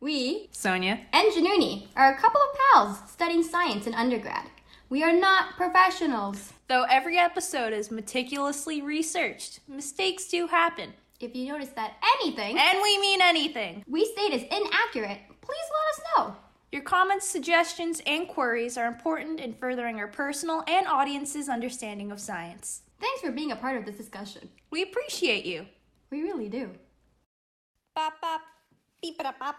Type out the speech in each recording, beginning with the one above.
We, Sohnia and Jaanuni, are a couple of pals studying science in undergrad. We are not professionals. Though every episode is meticulously researched, mistakes do happen. If you notice that anything, And we mean anything, we state is inaccurate, please let us know. your comments, suggestions, and queries are important in furthering our personal and audience's understanding of science. Thanks for being a part of this discussion. We appreciate you. We really do. Bop, bop, beep, bop, bop.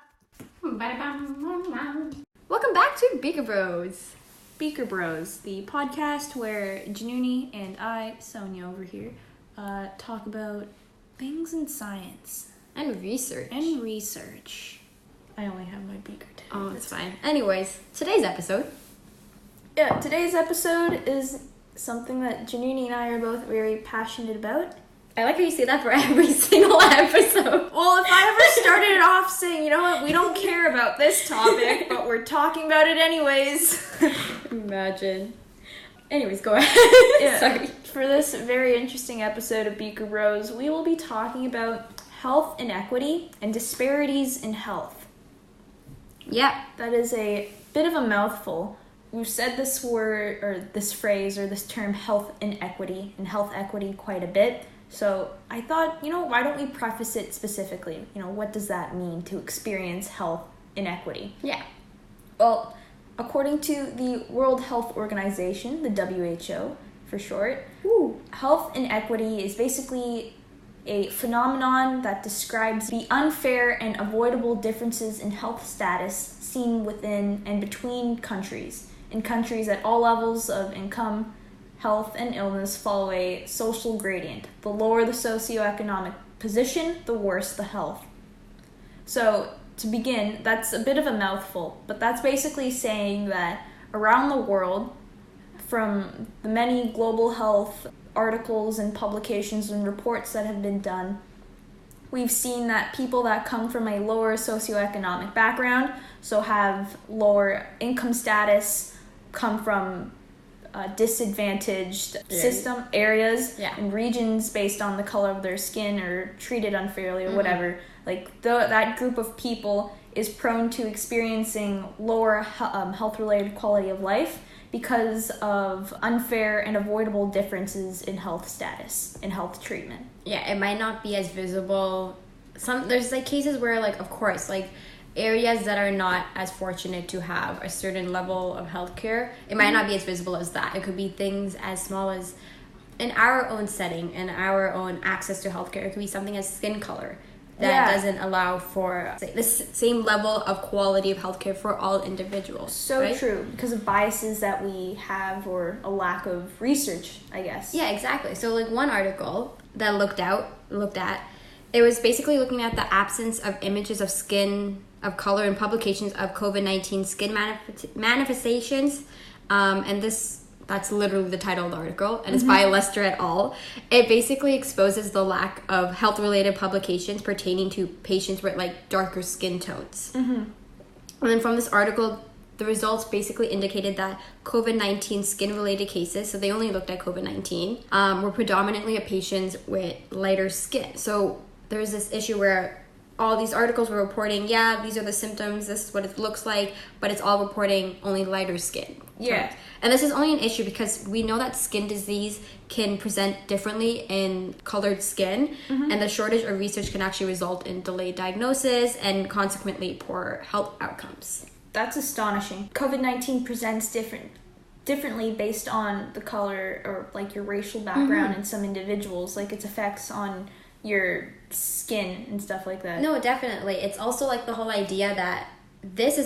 Welcome back to Beaker Bros. Beaker Bros, the podcast where Jaanuni and I, Sohnia over here, talk about things in science. And research. I only have my beaker today. Oh, it's fine. Anyways, today's episode. Yeah, today's episode is something that Jaanuni and I are both very passionate about. I like how you say that for every single episode. Well, if I ever started it off saying, you know what, we don't care about this topic, but we're talking about it anyways. Imagine. Anyways, go ahead. Yeah. Sorry. For this very interesting episode of Beaker Bros, we will be talking about health inequity and disparities in health. Yeah. That is a bit of a mouthful. We've said this word, or this phrase, or this term, health inequity, and health equity quite a bit. So I thought, why don't we preface it specifically? What does that mean to experience health inequity? Yeah. Well, according to the World Health Organization, the WHO for short, health inequity is basically a phenomenon that describes the unfair and avoidable differences in health status seen within and between countries. In countries at all levels of income, health, and illness follow a social gradient. The lower the socioeconomic position, the worse the health. So, to begin, that's a bit of a mouthful, but that's basically saying that around the world, from the many global health articles and publications and reports that have been done, we've seen that people that come from a lower socioeconomic background, so have lower income status, come from disadvantaged areas and regions based on the color of their skin or treated unfairly or whatever. Like that group of people is prone to experiencing lower health-related quality of life because of unfair and avoidable differences in health status and health treatment. Yeah, it might not be as visible. There's cases where of course areas that are not as fortunate to have a certain level of healthcare, it might not be as visible as that. It could be things as small as in our own setting and our own access to healthcare. It could be something as skin color that doesn't allow for the same level of quality of healthcare for all individuals. So right? True, because of biases that we have or a lack of research, I guess. Yeah, exactly. So one article that looked at, it was basically looking at the absence of images of skin of color in publications of COVID-19 skin manifestations. And that's literally the title of the article, and it's by Lester et al. It basically exposes the lack of health-related publications pertaining to patients with darker skin tones. And then from this article, the results basically indicated that COVID-19 skin-related cases, so they only looked at COVID-19, were predominantly of patients with lighter skin. So there's this issue where all these articles were reporting, these are the symptoms, this is what it looks like, but it's all reporting only lighter skin. Yeah. And this is only an issue because we know that skin disease can present differently in colored skin, and the shortage of research can actually result in delayed diagnosis and consequently poor health outcomes. That's astonishing. COVID-19 presents differently based on the color or your racial background in some individuals, its effects on your skin and stuff like that. No, definitely. It's also the whole idea that this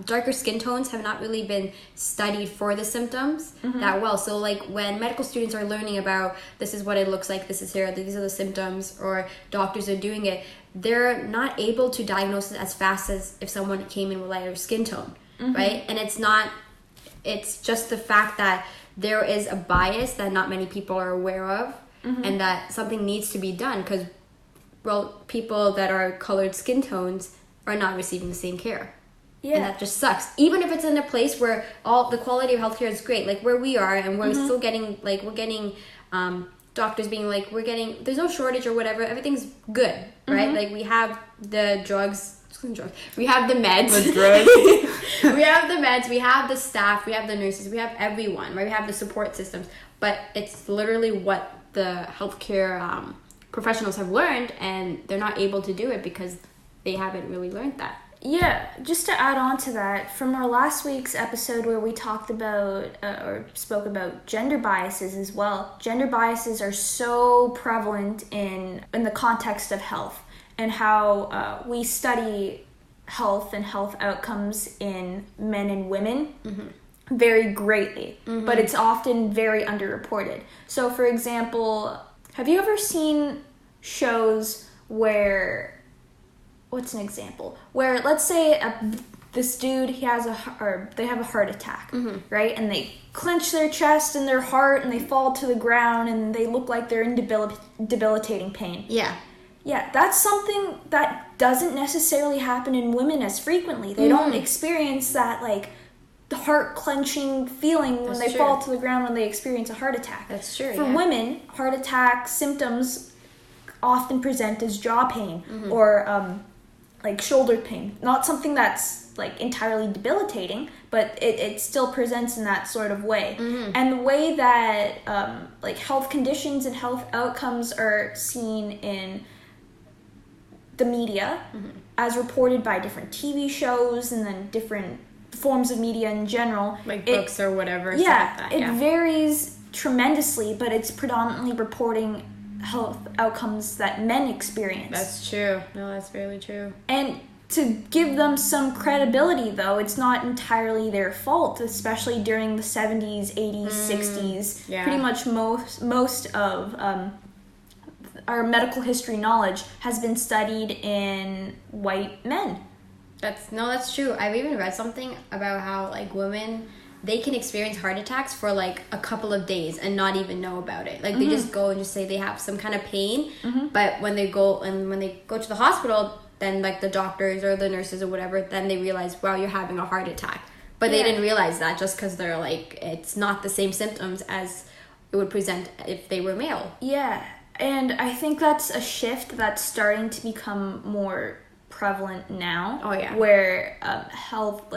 darker skin tones have not really been studied for the symptoms that well. So when medical students are learning about this is what it looks like, these are the symptoms, or doctors are doing it, they're not able to diagnose it as fast as if someone came in with lighter skin tone, right? And it's just the fact that there is a bias that not many people are aware of, and that something needs to be done because, people that are colored skin tones are not receiving the same care. Yeah. And that just sucks. Even if it's in a place where all the quality of healthcare is great, where we are, and we're still getting, we're getting doctors being there's no shortage or whatever, everything's good, right? We have the drugs drugs. We have the meds. The drugs. We have the meds. We have the staff. We have the nurses. We have everyone. Right? We have the support systems. But it's literally what the healthcare professionals have learned, and they're not able to do it because they haven't really learned that. Yeah, just to add on to that, from our last week's episode where we talked about or spoke about gender biases as well, gender biases are so prevalent in the context of health and how we study health and health outcomes in men and women very greatly, but it's often very underreported. So, for example, have you ever seen shows where... What's an example? Where, let's say, this dude, they have a heart attack, right? And they clench their chest and their heart, and they fall to the ground, and they look like they're in debilitating pain. Yeah. Yeah, that's something that doesn't necessarily happen in women as frequently. They don't experience that, like, the heart clenching feeling when they fall to the ground when they experience a heart attack. That's true. For women, heart attack symptoms often present as jaw pain or like shoulder pain. Not something that's like entirely debilitating, but it still presents in that sort of way. And the way that like health conditions and health outcomes are seen in the media as reported by different TV shows and then different forms of media in general, like books or whatever. Yeah, like that. It varies tremendously, but it's predominantly reporting health outcomes that men experience. That's true. No, that's really true. And to give them some credibility, though, it's not entirely their fault, especially during the 70s, 80s, 60s. Yeah. Pretty much most of our medical history knowledge has been studied in white men. That's true. I've even read something about how like women, they can experience heart attacks for like a couple of days and not even know about it. Like they just go and just say they have some kind of pain, but when they go to the hospital, then like the doctors or the nurses or whatever, then they realize, wow, you're having a heart attack. But they didn't realize that just because they're like, it's not the same symptoms as it would present if they were male. Yeah, and I think that's a shift that's starting to become more prevalent now. Oh yeah. Where health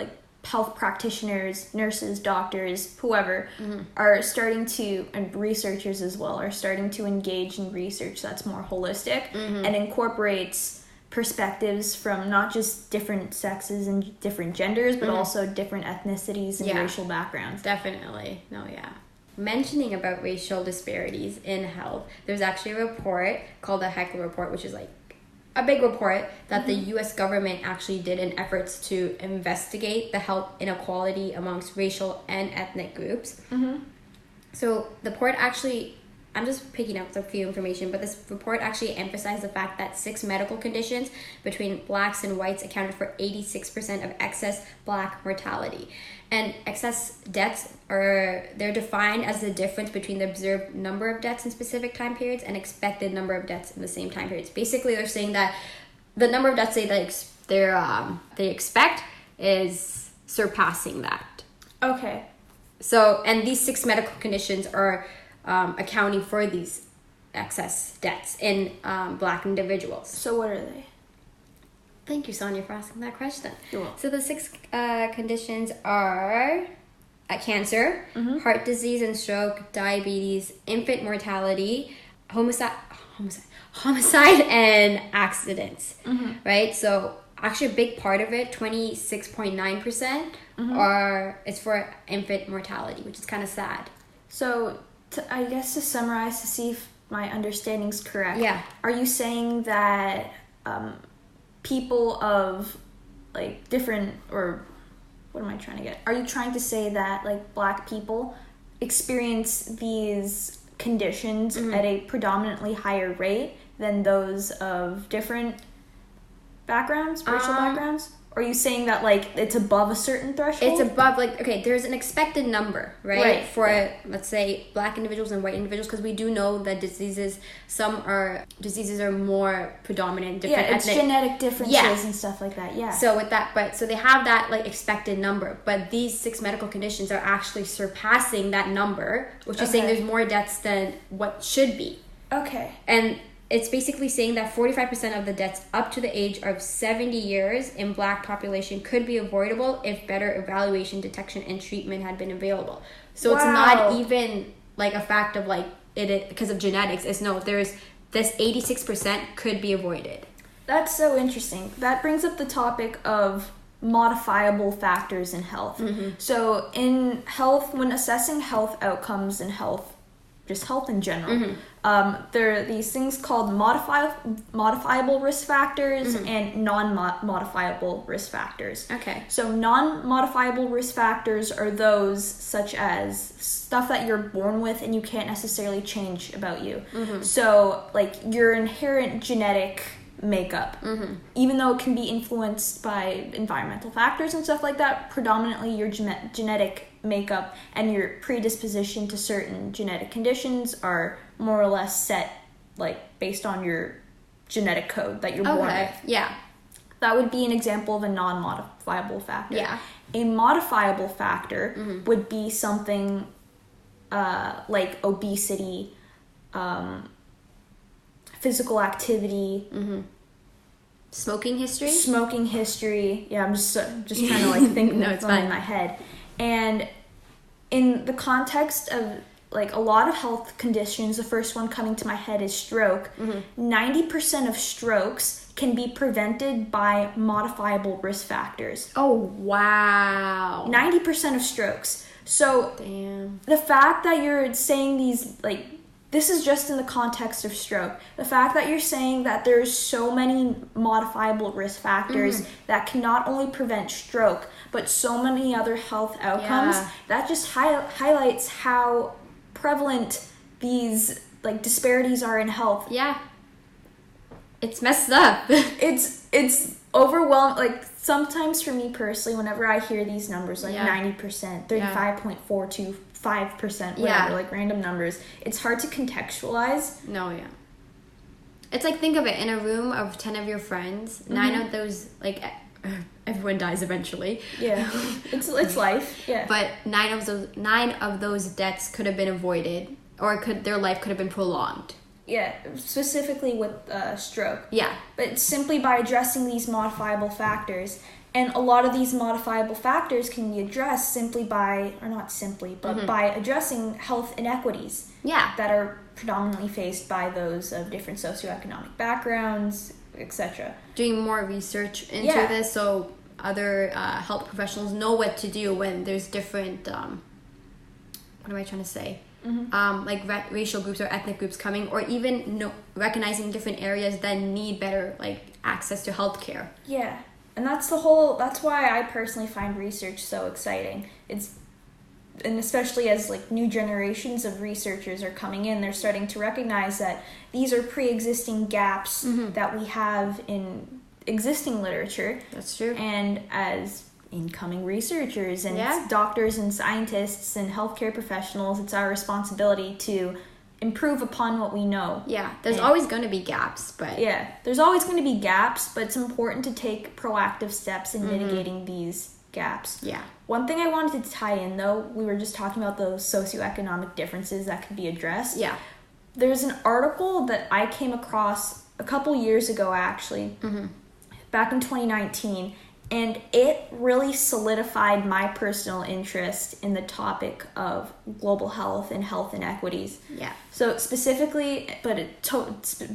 practitioners, nurses, doctors, whoever are starting to, and researchers as well, are starting to engage in research that's more holistic and incorporates perspectives from not just different sexes and different genders, but also different ethnicities and racial backgrounds. Definitely. No, yeah. Mentioning about racial disparities in health, there's actually a report called the Heckler Report, which is like a big report that the U.S. government actually did in efforts to investigate the health inequality amongst racial and ethnic groups. So the report actually, I'm just picking up a few information, but this report actually emphasized the fact that 6 medical conditions between blacks and whites accounted for 86% of excess black mortality. And excess deaths they're defined as the difference between the observed number of deaths in specific time periods and expected number of deaths in the same time periods. Basically, they're saying that the number of deaths they expect is surpassing that. Okay. So, and these 6 medical conditions are accounting for these excess deaths in black individuals. So what are they? Thank you, Sohnia, for asking that question. You're welcome. So the 6 conditions are cancer, heart disease and stroke, diabetes, infant mortality, homicide, and accidents. Right? So actually a big part of it, 26.9%, is for infant mortality, which is kind of sad. So I guess to summarize, to see if my understanding's correct, are you saying that people of like different, or what am I trying to get? Are you trying to say that like black people experience these conditions at a predominantly higher rate than those of different backgrounds, racial backgrounds? Or are you saying that like it's above a certain threshold? It's above, like, okay, there's an expected number, right? For let's say black individuals and white individuals, because we do know that diseases are more predominant in different it's genetic differences and stuff like that. So with that, so they have that like expected number, but these 6 medical conditions are actually surpassing that number, which is saying there's more deaths than what should be. Okay. And it's basically saying that 45% of the deaths up to the age of 70 years in Black population could be avoidable if better evaluation, detection, and treatment had been available. So It's not even like a fact of like it because of genetics. It's no, there's this 86% could be avoided. That's so interesting. That brings up the topic of modifiable factors in health. So in health, when assessing health outcomes in health, just health in general, there are these things called modifiable risk factors and non-modifiable risk factors. Okay. So non-modifiable risk factors are those such as stuff that you're born with and you can't necessarily change about you. So like your inherent genetic makeup, even though it can be influenced by environmental factors and stuff like that, predominantly your genetic makeup and your predisposition to certain genetic conditions are more or less set like based on your genetic code that you're born with. Yeah. That would be an example of a non-modifiable factor. Yeah. A modifiable factor would be something like obesity, physical activity, Smoking history. Yeah, I'm just trying to like think no, it's fine in my head. And in the context of like a lot of health conditions, the first one coming to my head is stroke. 90% of strokes can be prevented by modifiable risk factors. Oh, wow. 90% of strokes. So damn. The fact that you're saying these, like, this is just in the context of stroke. The fact that you're saying that there's so many modifiable risk factors that can not only prevent stroke, but so many other health outcomes, that just highlights how prevalent these like disparities are in health. Yeah. It's messed up. It's overwhelming. Like sometimes for me personally, whenever I hear these numbers, like 90%, 35.425%, whatever, like random numbers, it's hard to contextualize. No, yeah. It's like, think of it, in a room of 10 of your friends, 9 of those, like, everyone dies eventually. Yeah. It's life. Yeah. But 9 of those deaths could have been avoided, or their life could have been prolonged. Yeah, specifically with stroke. Yeah. But simply by addressing these modifiable factors, and a lot of these modifiable factors can be addressed simply by, or not simply, but by addressing health inequities that are predominantly faced by those of different socioeconomic backgrounds, etc. Doing more research into this so other health professionals know what to do when there's different, what am I trying to say? Like racial groups or ethnic groups coming, or even recognizing different areas that need better like access to healthcare. Yeah. And that's why I personally find research so exciting. And especially as like new generations of researchers are coming in, they're starting to recognize that these are pre-existing gaps that we have in existing literature. That's true. And as incoming researchers and doctors and scientists and healthcare professionals, it's our responsibility to improve upon what we know. Yeah, there's always going to be gaps, but... Yeah, there's always going to be gaps, but it's important to take proactive steps in mitigating these gaps. Yeah. One thing I wanted to tie in, though, we were just talking about those socioeconomic differences that could be addressed. Yeah. There's an article that I came across a couple years ago, actually, back in 2019, and it really solidified my personal interest in the topic of global health and health inequities. Yeah. So specifically, but it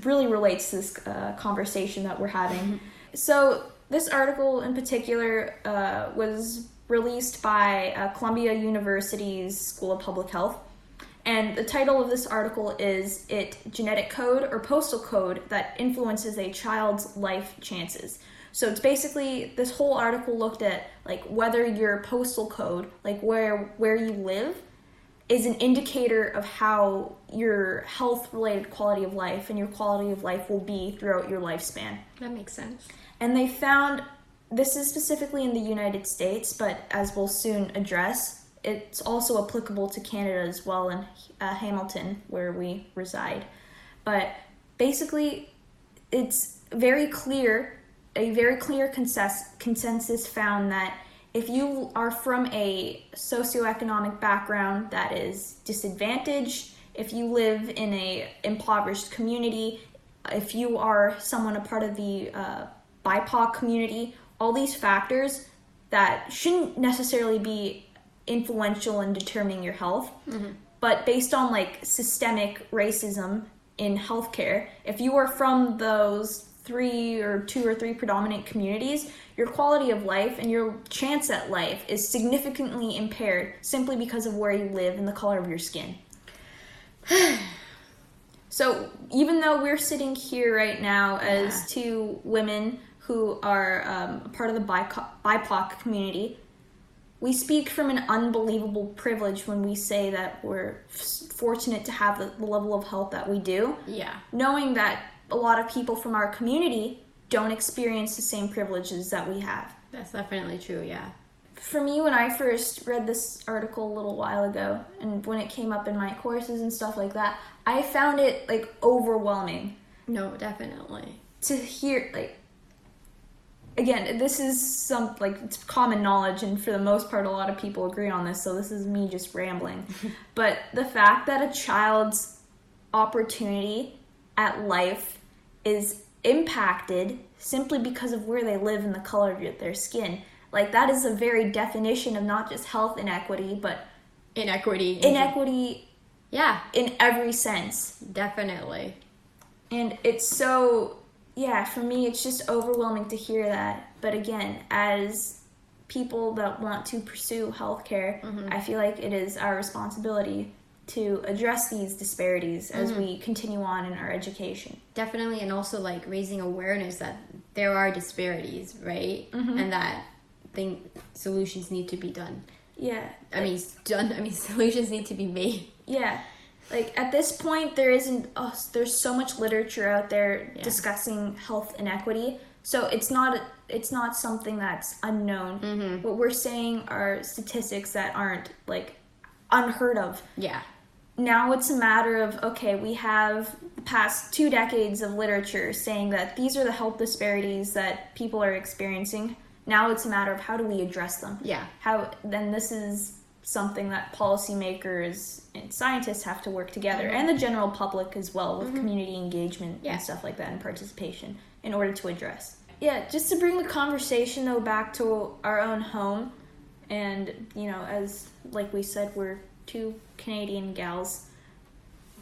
really relates to this conversation that we're having. So this article in particular was released by Columbia University's School of Public Health. And the title of this article is Genetic Code or Postal Code That Influences a Child's Life Chances. So it's basically, this whole article looked at like whether your postal code, like where you live, is an indicator of how your health-related quality of life and your quality of life will be throughout your lifespan. That makes sense. And they found, this is specifically in the United States, but as we'll soon address, it's also applicable to Canada as well, in Hamilton, where we reside. But basically, it's very clear. A very clear consensus found that if you are from a socioeconomic background that is disadvantaged, if you live in a impoverished community, if you are someone a part of the BIPOC community, all these factors that shouldn't necessarily be influential in determining your health, but based on like systemic racism in healthcare, if you are from those two or three predominant communities, your quality of life and your chance at life is significantly impaired simply because of where you live and the color of your skin. So even though we're sitting here right now as two women who are part of the BIPOC community, we speak from an unbelievable privilege when we say that we're fortunate to have the level of health that we do. Yeah. Knowing that a lot of people from our community don't experience the same privileges that we have. That's definitely true, yeah. For me, when I first read this article a little while ago, and when it came up in my courses and stuff like that, I found it, like, overwhelming. No, definitely. To hear, like, again, this is it's common knowledge, and for the most part, a lot of people agree on this, so this is me just rambling. But the fact that a child's opportunity at life is impacted simply because of where they live and the color of their skin, like, that is the very definition of not just health inequity, but inequity yeah, in every sense. Definitely. And it's so, for me, it's just overwhelming to hear that. But again, as people that want to pursue healthcare, I feel like it is our responsibility to address these disparities as we continue on in our education. Definitely, and also like raising awareness that there are disparities, right? And that solutions need to be done. Yeah. Solutions need to be made. Yeah. Like, at this point, there's so much literature out there discussing health inequity. So it's not something that's unknown. What we're saying are statistics that aren't, like, unheard of. Yeah. Now it's a matter of, okay, we have the past 2 decades of literature saying that these are the health disparities that people are experiencing. Now it's a matter of how do we address them? Yeah. Then this is something that policymakers and scientists have to work together, and the general public as well, with community engagement and stuff like that, and participation in order to address. Yeah, just to bring the conversation, though, back to our own home, and, as, like we said, we're 2 Canadian gals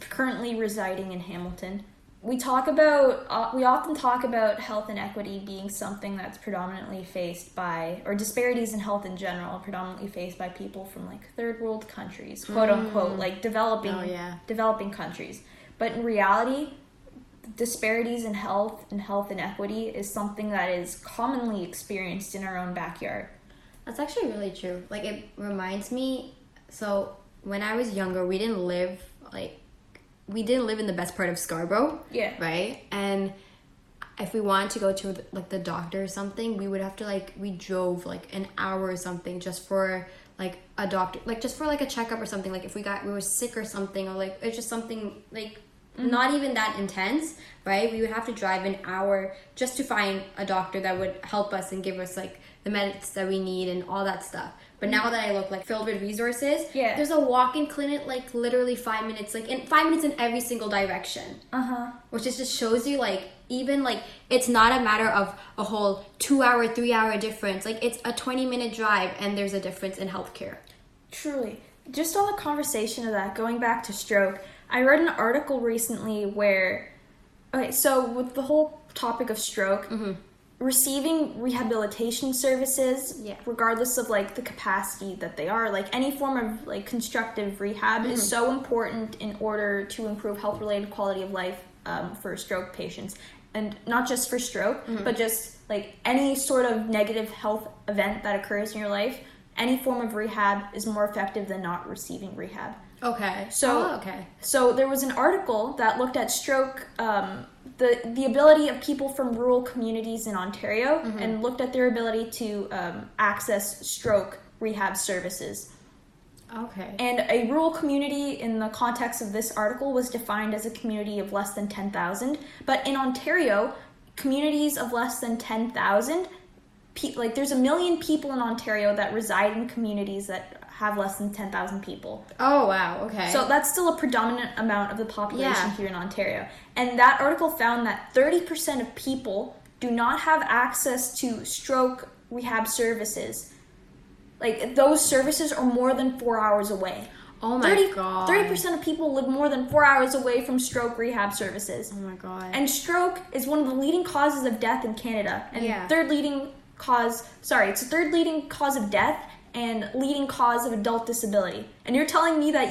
currently residing in Hamilton. We often talk about health inequity being something that's predominantly faced by, or disparities in health in general, predominantly faced by people from, like, third world countries, quote unquote, like developing countries. But in reality, disparities in health and health inequity is something that is commonly experienced in our own backyard. That's actually really true. Like, it reminds me, so when I was younger, we didn't live in the best part of Scarborough. Yeah. Right? And if we wanted to go to, like, the doctor or something, we would have to, like, we drove, like, an hour or something just for, like, a doctor, like, just for, like, a checkup or something. Like, if we were sick or something, or, like, it's just something, like, not even that intense, right? We would have to drive an hour just to find a doctor that would help us and give us, like, the meds that we need and all that stuff. But now that I look, like, filled with resources, there's a walk-in clinic, like, literally 5 minutes, like, in 5 minutes in every single direction. Which just shows you, like, even, like, it's not a matter of a whole 2-hour, 3-hour difference. Like, it's a 20-minute drive, and there's a difference in healthcare. Truly. Just on the conversation of that, going back to stroke, I read an article recently where, so with the whole topic of stroke, receiving rehabilitation services, regardless of, like, the capacity that they are, like, any form of, like, constructive rehab is so important in order to improve health-related quality of life for stroke patients. And not just for stroke, but just, like, any sort of negative health event that occurs in your life, any form of rehab is more effective than not receiving rehab. Okay. So there was an article that looked at stroke, the ability of people from rural communities in Ontario, and looked at their ability to access stroke rehab services. Okay. And a rural community in the context of this article was defined as a community of less than 10,000. But in Ontario, communities of less than 10,000, like, there's 1 million people in Ontario that reside in communities that have less than 10,000 people. Oh, wow. Okay. So that's still a predominant amount of the population Yeah. here in Ontario. And that article found that 30% of people do not have access to stroke rehab services. Like, those services are more than 4 hours away. Oh my God. 30% of people live more than 4 hours away from stroke rehab services. Oh my God. And stroke is one of the leading causes of death in Canada. And Yeah. it's the third leading cause of death and leading cause of adult disability. And you're telling me that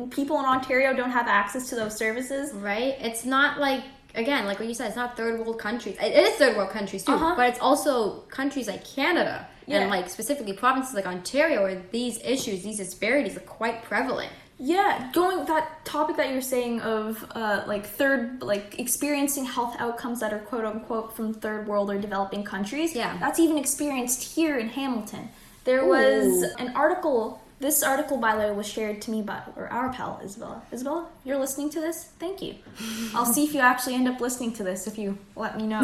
people in Ontario don't have access to those services? Right? It's not like, again, like what you said, it's not third world countries. It is third world countries too, but it's also countries like Canada and like specifically provinces like Ontario where these issues, these disparities are quite prevalent. Yeah, that topic that you're saying of experiencing health outcomes that are quote unquote from third world or developing countries. Yeah. That's even experienced here in Hamilton. There was an article. This article, by the way, was shared to me by our pal Isabella. Isabella, you're listening to this? Thank you. I'll see if you actually end up listening to this if you let me know.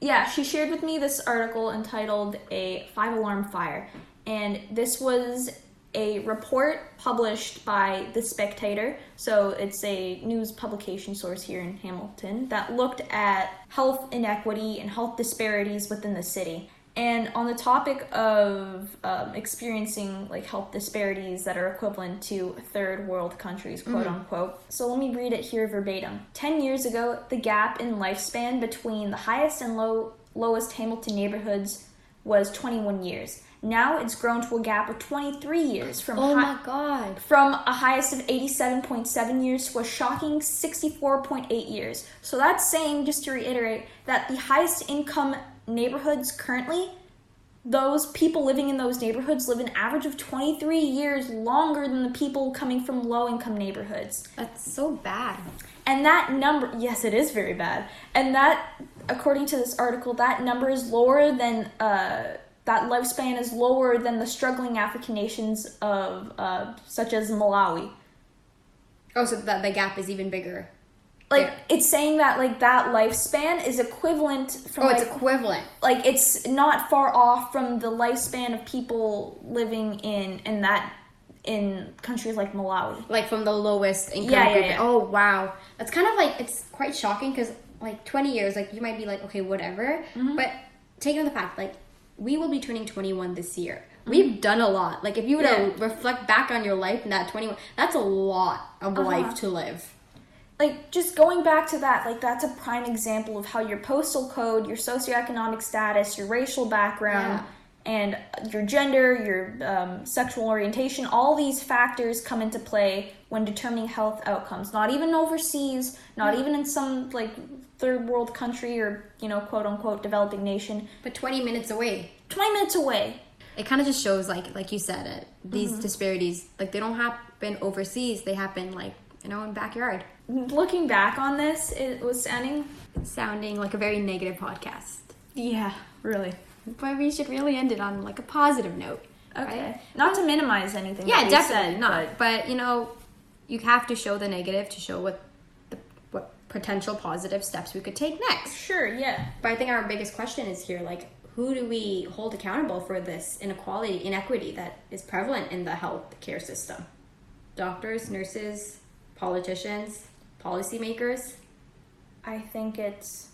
Yeah, she shared with me this article entitled "A 5-Alarm Fire," and this was a report published by The Spectator, so it's a news publication source here in Hamilton, that looked at health inequity and health disparities within the city. And on the topic of experiencing like health disparities that are equivalent to third world countries, quote unquote. So let me read it here verbatim. 10 years ago, the gap in lifespan between the highest and lowest Hamilton neighborhoods was 21 years. Now it's grown to a gap of 23 years from my God. From a highest of 87.7 years to a shocking 64.8 years. So that's saying, just to reiterate, that the highest income neighborhoods currently, those people living in those neighborhoods live an average of 23 years longer than the people coming from low income neighborhoods. That's so bad. And that number, yes, it is very bad. And that, according to this article, that number is lower than that lifespan is lower than the struggling African nations of such as Malawi. Oh, so that the gap is even bigger. Like, it's saying that, like, that lifespan is equivalent from, it's equivalent. Like, it's not far off from the lifespan of people living in countries like Malawi. Like, from the lowest income group. Yeah. Oh, wow. That's kind of, like, it's quite shocking because, like, 20 years, like, you might be like, okay, whatever. But taking the fact, like, we will be turning 21 this year. We've done a lot. Like, if you were to reflect back on your life in that 21, that's a lot of life to live. Like, just going back to that, like, that's a prime example of how your postal code, your socioeconomic status, your racial background, and your gender, your sexual orientation, all these factors come into play when determining health outcomes. Not even overseas, not even in some, like, third world country or, quote unquote developing nation. But 20 minutes away. 20 minutes away. It kind of just shows, like you said, these disparities, like, they don't happen overseas. They happen, like, in backyard. Looking back on this, it was sounding like a very negative podcast. Yeah, really. But we should really end it on, like, a positive note. Okay. Right? Not to minimize anything. Yeah, that definitely said, not. But, you have to show the negative to show what potential positive steps we could take next. Sure, yeah. But I think our biggest question is here, like, who do we hold accountable for this inequity that is prevalent in the health care system? Doctors, nurses, politicians, policymakers? I think is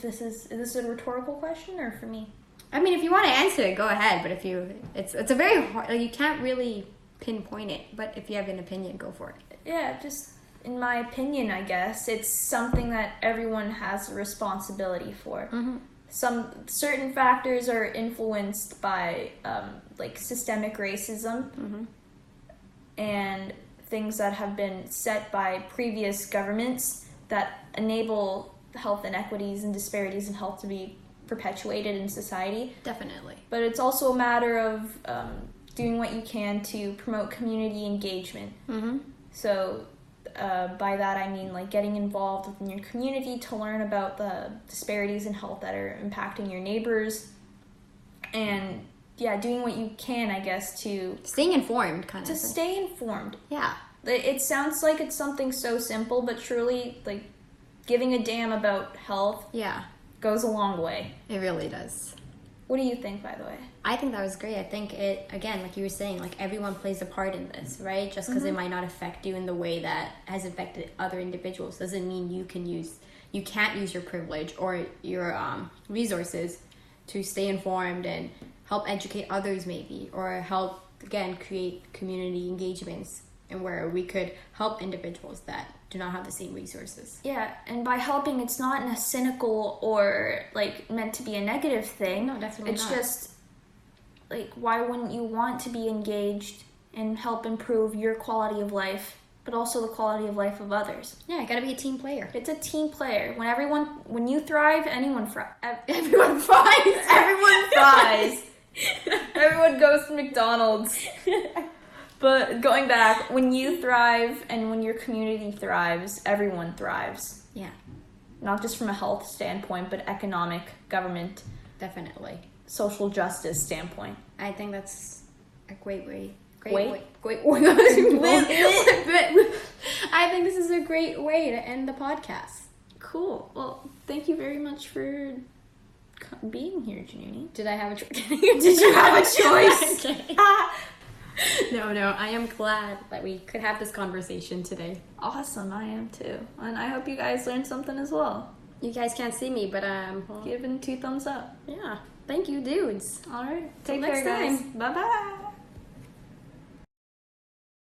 this a rhetorical question or for me? I mean, if you want to answer it, go ahead. But it's a very hard, like, you can't really pinpoint it. But if you have an opinion, go for it. Yeah, just in my opinion, I guess it's something that everyone has a responsibility for. Some certain factors are influenced by like systemic racism and things that have been set by previous governments that enable health inequities and disparities in health to be perpetuated in society. Definitely. But it's also a matter of doing what you can to promote community engagement. So by that I mean, like, getting involved within your community to learn about the disparities in health that are impacting your neighbors, and doing what you can, I guess, to staying informed, kind of to stay informed. Yeah, it sounds like it's something so simple, but truly, like, giving a damn about health goes a long way. It really does. What do you think, by the way? I think that was great. I think it, again, like you were saying, like everyone plays a part in this, right? Just because it might not affect you in the way that has affected other individuals doesn't mean you can't use your privilege or your resources to stay informed and help educate others maybe, or help, again, create community engagements and where we could help individuals that do not have the same resources. Yeah, and by helping, it's not in a cynical or like meant to be a negative thing. No, definitely it's not. It's just like, why wouldn't you want to be engaged and help improve your quality of life, but also the quality of life of others? Yeah, you gotta be a team player. It's a team player. When you thrive, everyone fries. Everyone fries. Everyone fries. Everyone goes to McDonald's. But going back, when you thrive and when your community thrives, everyone thrives. Yeah. Not just from a health standpoint, but economic, government, Definitely. social justice standpoint. I think that's a great way. I think this is a great way to end the podcast. Cool. Well, thank you very much for being here, Jaanuni. Did I have a choice? Did you have a choice? No, I am glad that we could have this conversation today. Awesome, I am too. And I hope you guys learned something as well. You guys can't see me, but giving 2 thumbs up. Yeah. Thank you, dudes. All right. Till Take next care, guys. time. Bye-bye.